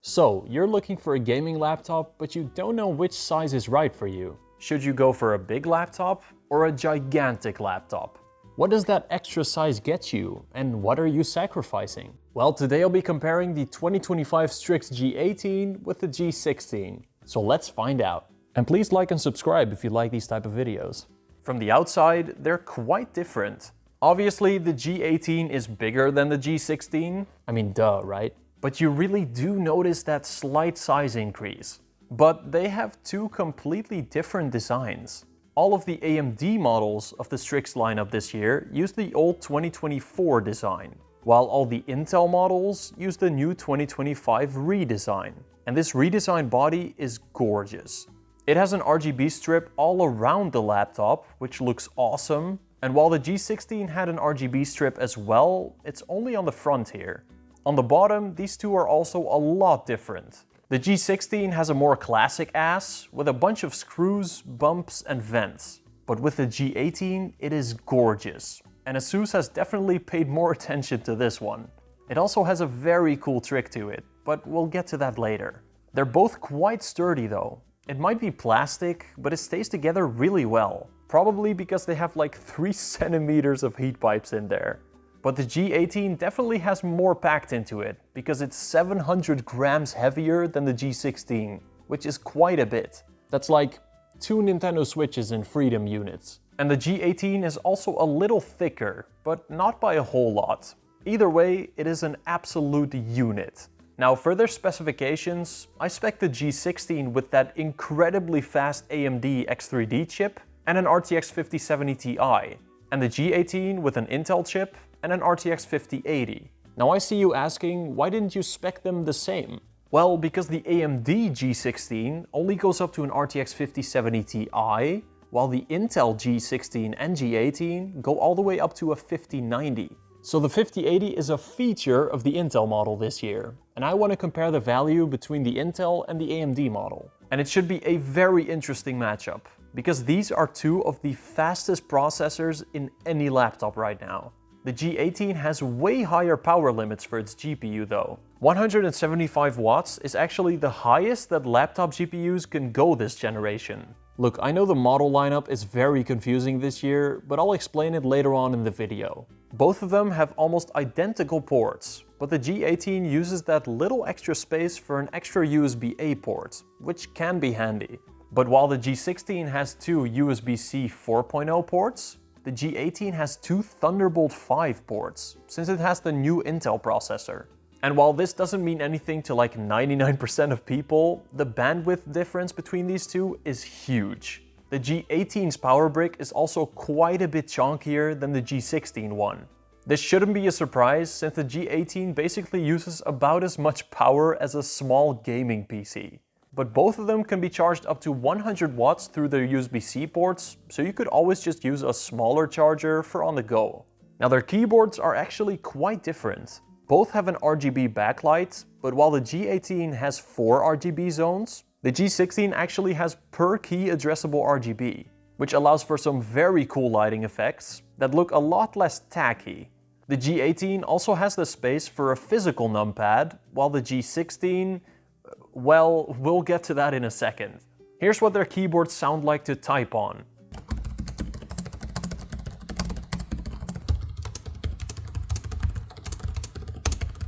So, you're looking for a gaming laptop, but you don't know which size is right for you. Should you go for a big laptop or a gigantic laptop? What does that extra size get you, and what are you sacrificing? Well, today I'll be comparing the 2025 STRIX G18 with the G16. So let's find out. And please like and subscribe if you like these type of videos. From the outside, they're quite different. Obviously, the G18 is bigger than the G16. I mean, duh, right? But you really do notice that slight size increase. But they have two completely different designs. All of the AMD models of the STRIX lineup this year use the old 2024 design, while all the Intel models use the new 2025 redesign. And this redesigned body is gorgeous. It has an RGB strip all around the laptop, which looks awesome. And while the G16 had an RGB strip as well, it's only on the front here. On the bottom, these two are also a lot different. The G16 has a more classic ass, with a bunch of screws, bumps and vents. But with the G18, it is gorgeous. And Asus has definitely paid more attention to this one. It also has a very cool trick to it, but we'll get to that later. They're both quite sturdy though. It might be plastic, but it stays together really well. Probably because they have like 3 centimeters of heat pipes in there. But the G18 definitely has more packed into it, because it's 700 grams heavier than the G16, which is quite a bit. That's like 2 Nintendo Switches in Freedom units. And the G18 is also a little thicker, but not by a whole lot. Either way, it is an absolute unit. Now, for their specifications, I spec the G16 with that incredibly fast AMD X3D chip and an RTX 5070 Ti, and the G18 with an Intel chip and an RTX 5080. Now I see you asking, why didn't you spec them the same? Well, because the AMD G16 only goes up to an RTX 5070 Ti, while the Intel G16 and G18 go all the way up to a 5090. So the 5080 is a feature of the Intel model this year, and I want to compare the value between the Intel and the AMD model. And it should be a very interesting matchup, because these are two of the fastest processors in any laptop right now. The G18 has way higher power limits for its GPU though. 175 watts is actually the highest that laptop GPUs can go this generation. Look, I know the model lineup is very confusing this year, but I'll explain it later on in the video. Both of them have almost identical ports, but the G18 uses that little extra space for an extra USB-A port, which can be handy. But while the G16 has 2 USB-C 4.0 ports, the G18 has 2 Thunderbolt 5 ports, since it has the new Intel processor. And while this doesn't mean anything to like 99% of people, the bandwidth difference between these two is huge. The G18's power brick is also quite a bit chunkier than the G16 one. This shouldn't be a surprise, since the G18 basically uses about as much power as a small gaming PC. But both of them can be charged up to 100 watts through their USB-C ports, so you could always just use a smaller charger for on the go. Now their keyboards are actually quite different. Both have an RGB backlight, but while the G18 has 4 RGB zones, the G16 actually has per key addressable RGB, which allows for some very cool lighting effects that look a lot less tacky. The G18 also has the space for a physical numpad, while the G16, well, we'll get to that in a second. Here's what their keyboards sound like to type on.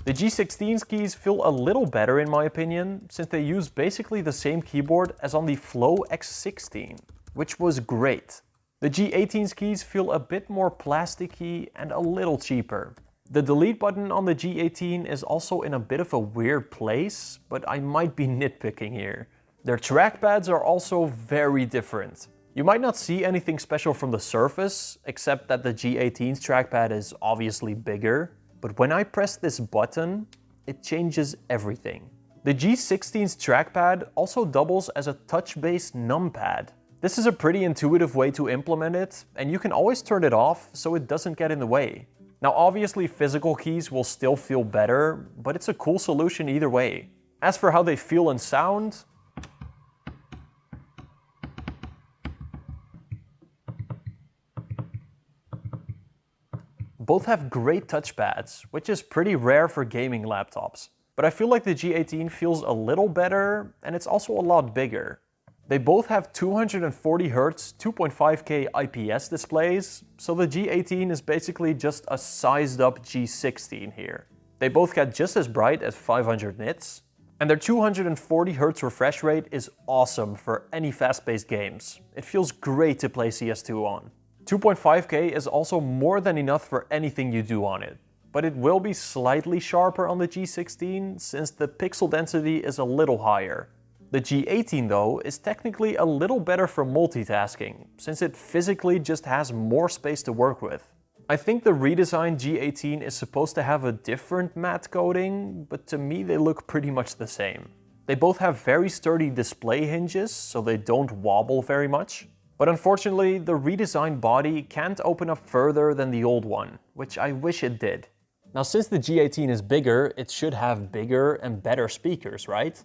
The G16's keys feel a little better in my opinion, since they use basically the same keyboard as on the Flow X16, which was great. The G18's keys feel a bit more plasticky and a little cheaper. The delete button on the G18 is also in a bit of a weird place, but I might be nitpicking here. Their trackpads are also very different. You might not see anything special from the surface, except that the G18's trackpad is obviously bigger, but when I press this button, it changes everything. The G16's trackpad also doubles as a touch-based numpad. This is a pretty intuitive way to implement it, and you can always turn it off so it doesn't get in the way. Now obviously physical keys will still feel better, but it's a cool solution either way. As for how they feel and sound, both have great touchpads, which is pretty rare for gaming laptops. but I feel like the G18 feels a little better and it's also a lot bigger. They both have 240Hz 2.5K IPS displays, so the G18 is basically just a sized up G16 here. They both get just as bright at 500 nits, and their 240Hz refresh rate is awesome for any fast-paced games. It feels great to play CS2 on. 2.5K is also more than enough for anything you do on it, but it will be slightly sharper on the G16 since the pixel density is a little higher. The G18 though is technically a little better for multitasking, since it physically just has more space to work with. I think the redesigned G18 is supposed to have a different matte coating, but to me they look pretty much the same. They both have very sturdy display hinges, so they don't wobble very much. But unfortunately, the redesigned body can't open up further than the old one, which I wish it did. Now since the G18 is bigger, it should have bigger and better speakers, right?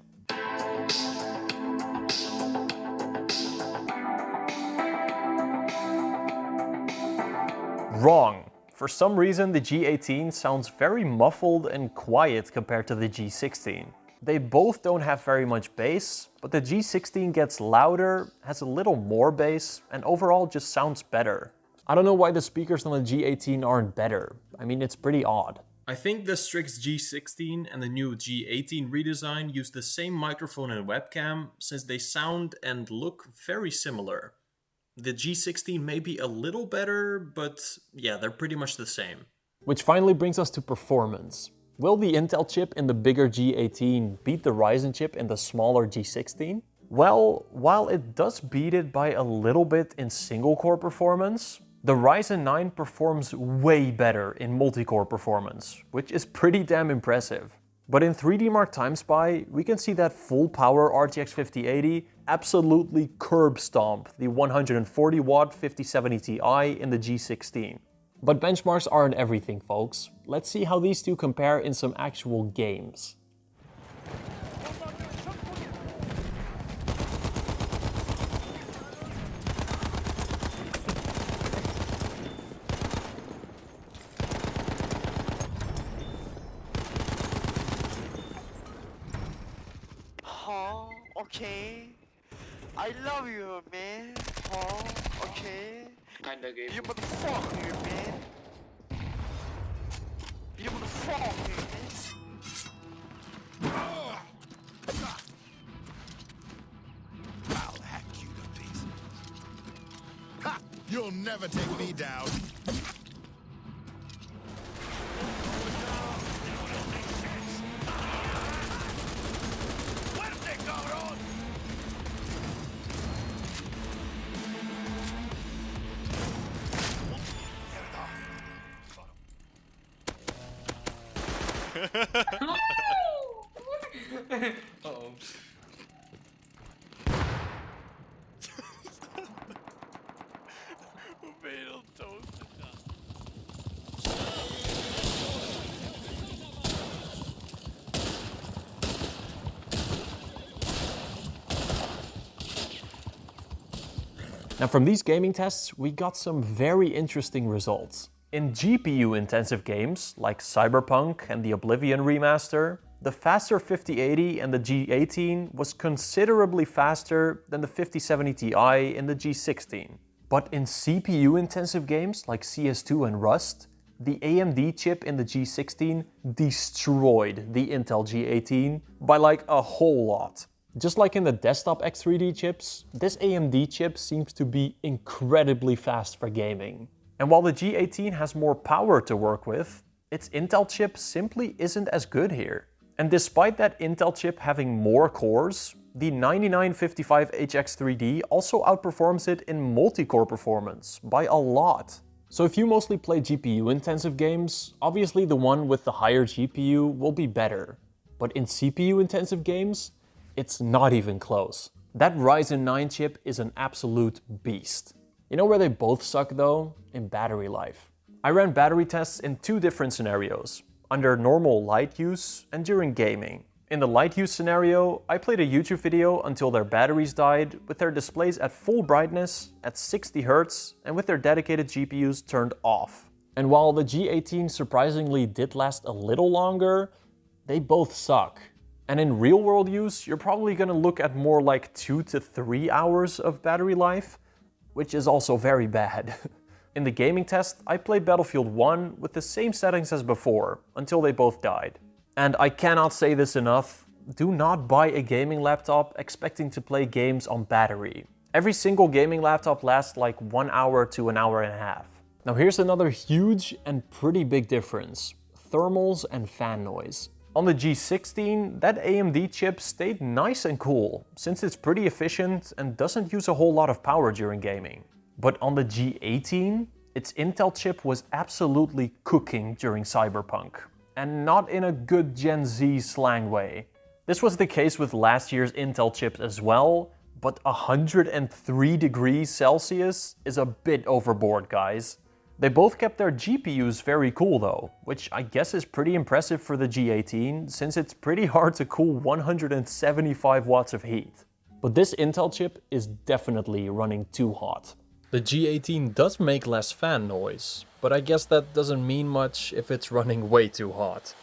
Wrong. For some reason the G18 sounds very muffled and quiet compared to the G16. They both don't have very much bass, but the G16 gets louder, has a little more bass, and overall just sounds better. I don't know why the speakers on the G18 aren't better. I mean, it's pretty odd. I think the STRIX G16 and the new G18 redesign use the same microphone and webcam, since they sound and look very similar. The G16 may be a little better, but yeah, they're pretty much the same. Which finally brings us to performance. Will the Intel chip in the bigger G18 beat the Ryzen chip in the smaller G16? Well, while it does beat it by a little bit in single-core performance, the Ryzen 9 performs way better in multi-core performance, which is pretty damn impressive. But in 3D Mark TimeSpy, we can see that full power RTX 5080 absolutely curb stomp the 140 watt 5070 Ti in the G16. But benchmarks aren't everything, folks. Let's see how these two compare in some actual games. Okay. I love you, man. Oh, okay. Kinda game. You motherfucker, man. You motherfucker, man. I'll hack you to pieces. Ha! You'll never take me down. Uh-oh. Now from these gaming tests, we got some very interesting results. In GPU-intensive games, like Cyberpunk and the Oblivion Remaster, the faster 5080 and the G18 was considerably faster than the 5070 Ti in the G16. But in CPU-intensive games like CS2 and Rust, the AMD chip in the G16 destroyed the Intel G18 by like a whole lot. Just like in the desktop X3D chips, this AMD chip seems to be incredibly fast for gaming. And while the G18 has more power to work with, its Intel chip simply isn't as good here. And despite that Intel chip having more cores, the 9955HX3D also outperforms it in multi-core performance by a lot. So if you mostly play GPU-intensive games, obviously the one with the higher GPU will be better. But in CPU-intensive games, it's not even close. That Ryzen 9 chip is an absolute beast. You know where they both suck though? In battery life. I ran battery tests in two different scenarios, under normal light use and during gaming. In the light use scenario, I played a YouTube video until their batteries died, with their displays at full brightness, at 60 Hz, and with their dedicated GPUs turned off. And while the G18 surprisingly did last a little longer, they both suck. And in real world use, you're probably gonna look at more like 2 to 3 hours of battery life, which is also very bad. In the gaming test, I played Battlefield 1 with the same settings as before, until they both died. And I cannot say this enough, do not buy a gaming laptop expecting to play games on battery. Every single gaming laptop lasts like 1 hour to an hour and a half. Now here's another huge and pretty big difference, thermals and fan noise. On the G16, that AMD chip stayed nice and cool, since it's pretty efficient and doesn't use a whole lot of power during gaming. But on the G18, its Intel chip was absolutely cooking during Cyberpunk, and not in a good Gen Z slang way. This was the case with last year's Intel chips as well, but 103 degrees Celsius is a bit overboard, guys. They both kept their GPUs very cool though, which I guess is pretty impressive for the G18, since it's pretty hard to cool 175 watts of heat. But this Intel chip is definitely running too hot. The G18 does make less fan noise, but I guess that doesn't mean much if it's running way too hot.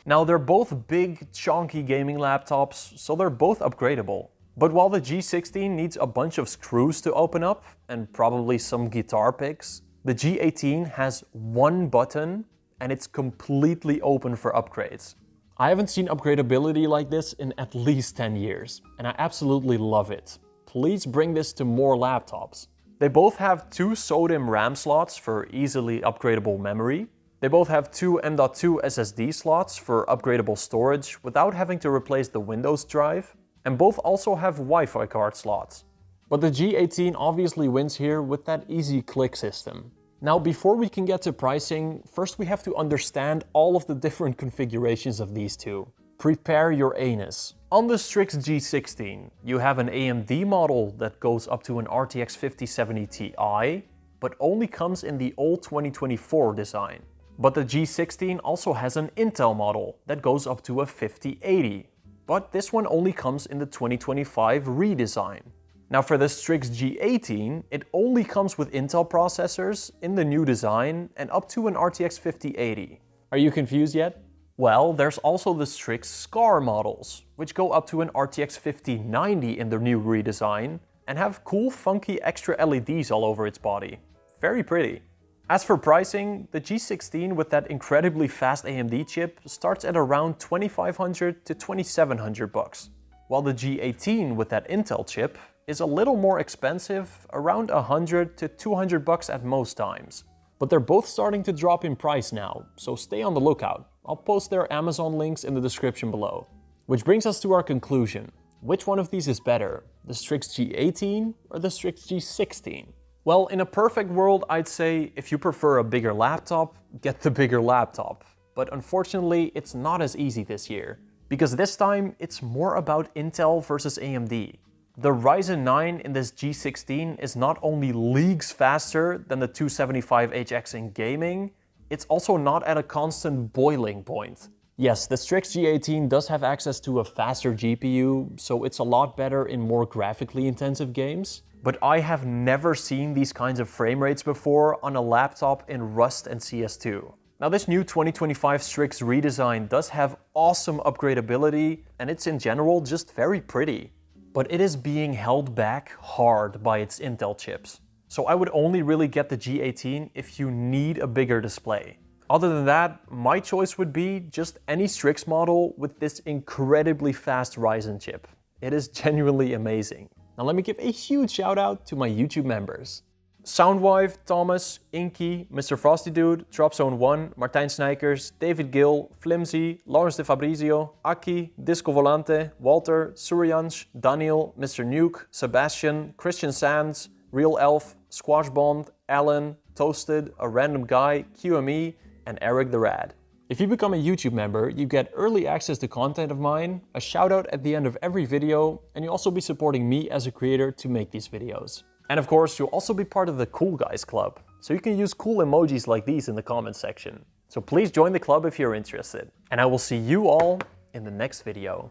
Now they're both big, chunky gaming laptops, so they're both upgradable. But while the G16 needs a bunch of screws to open up, and probably some guitar picks, the G18 has one button, and it's completely open for upgrades. I haven't seen upgradability like this in at least 10 years, and I absolutely love it. Please bring this to more laptops. They both have 2 SODIMM RAM slots for easily upgradable memory. They both have 2 M.2 SSD slots for upgradable storage without having to replace the Windows drive, and both also have Wi-Fi card slots. But the G18 obviously wins here with that easy click system. Now, before we can get to pricing, first we have to understand all of the different configurations of these two. Prepare your anus. On the STRIX G16, you have an AMD model that goes up to an RTX 5070 Ti, but only comes in the old 2024 design. But the G16 also has an Intel model that goes up to a 5080, but this one only comes in the 2025 redesign. Now for the STRIX G18, it only comes with Intel processors in the new design and up to an RTX 5080. Are you confused yet? Well, there's also the STRIX SCAR models, which go up to an RTX 5090 in the new redesign and have cool funky extra LEDs all over its body. Very pretty. As for pricing, the G16 with that incredibly fast AMD chip starts at around $2,500 to $2,700, while the G18 with that Intel chip is a little more expensive, around $100 to $200 at most times. But they're both starting to drop in price now, so stay on the lookout. I'll post their Amazon links in the description below. Which brings us to our conclusion. Which one of these is better, the STRIX G18 or the STRIX G16? Well, in a perfect world, I'd say if you prefer a bigger laptop, get the bigger laptop. But unfortunately, it's not as easy this year, because this time it's more about Intel versus AMD. The Ryzen 9 in this G16 is not only leagues faster than the 275HX in gaming, it's also not at a constant boiling point. Yes, the STRIX G18 does have access to a faster GPU, so it's a lot better in more graphically intensive games. But I have never seen these kinds of frame rates before on a laptop in Rust and CS2. Now this new 2025 STRIX redesign does have awesome upgradeability, and it's in general just very pretty. But it is being held back hard by its Intel chips. So I would only really get the G18 if you need a bigger display. Other than that, my choice would be just any STRIX model with this incredibly fast Ryzen chip. It is genuinely amazing. Now let me give a huge shout out to my YouTube members. Soundwife, Thomas, Inky, Mr. Frosty Dude, Dropzone1, Martijn Snijkers, David Gill, Flimsy, Lawrence de Fabrizio, Aki, Disco Volante, Walter, Suryansh, Daniel, Mr. Nuke, Sebastian, Christian Sands, Real Elf, Squash Bond, Alan, Toasted, A Random Guy, QME, and Eric the Rad. If you become a YouTube member, you get early access to content of mine, a shout out at the end of every video, and you'll also be supporting me as a creator to make these videos. And of course, you'll also be part of the Cool Guys Club, so you can use cool emojis like these in the comments section. So please join the club if you're interested. And I will see you all in the next video.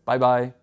Bye bye.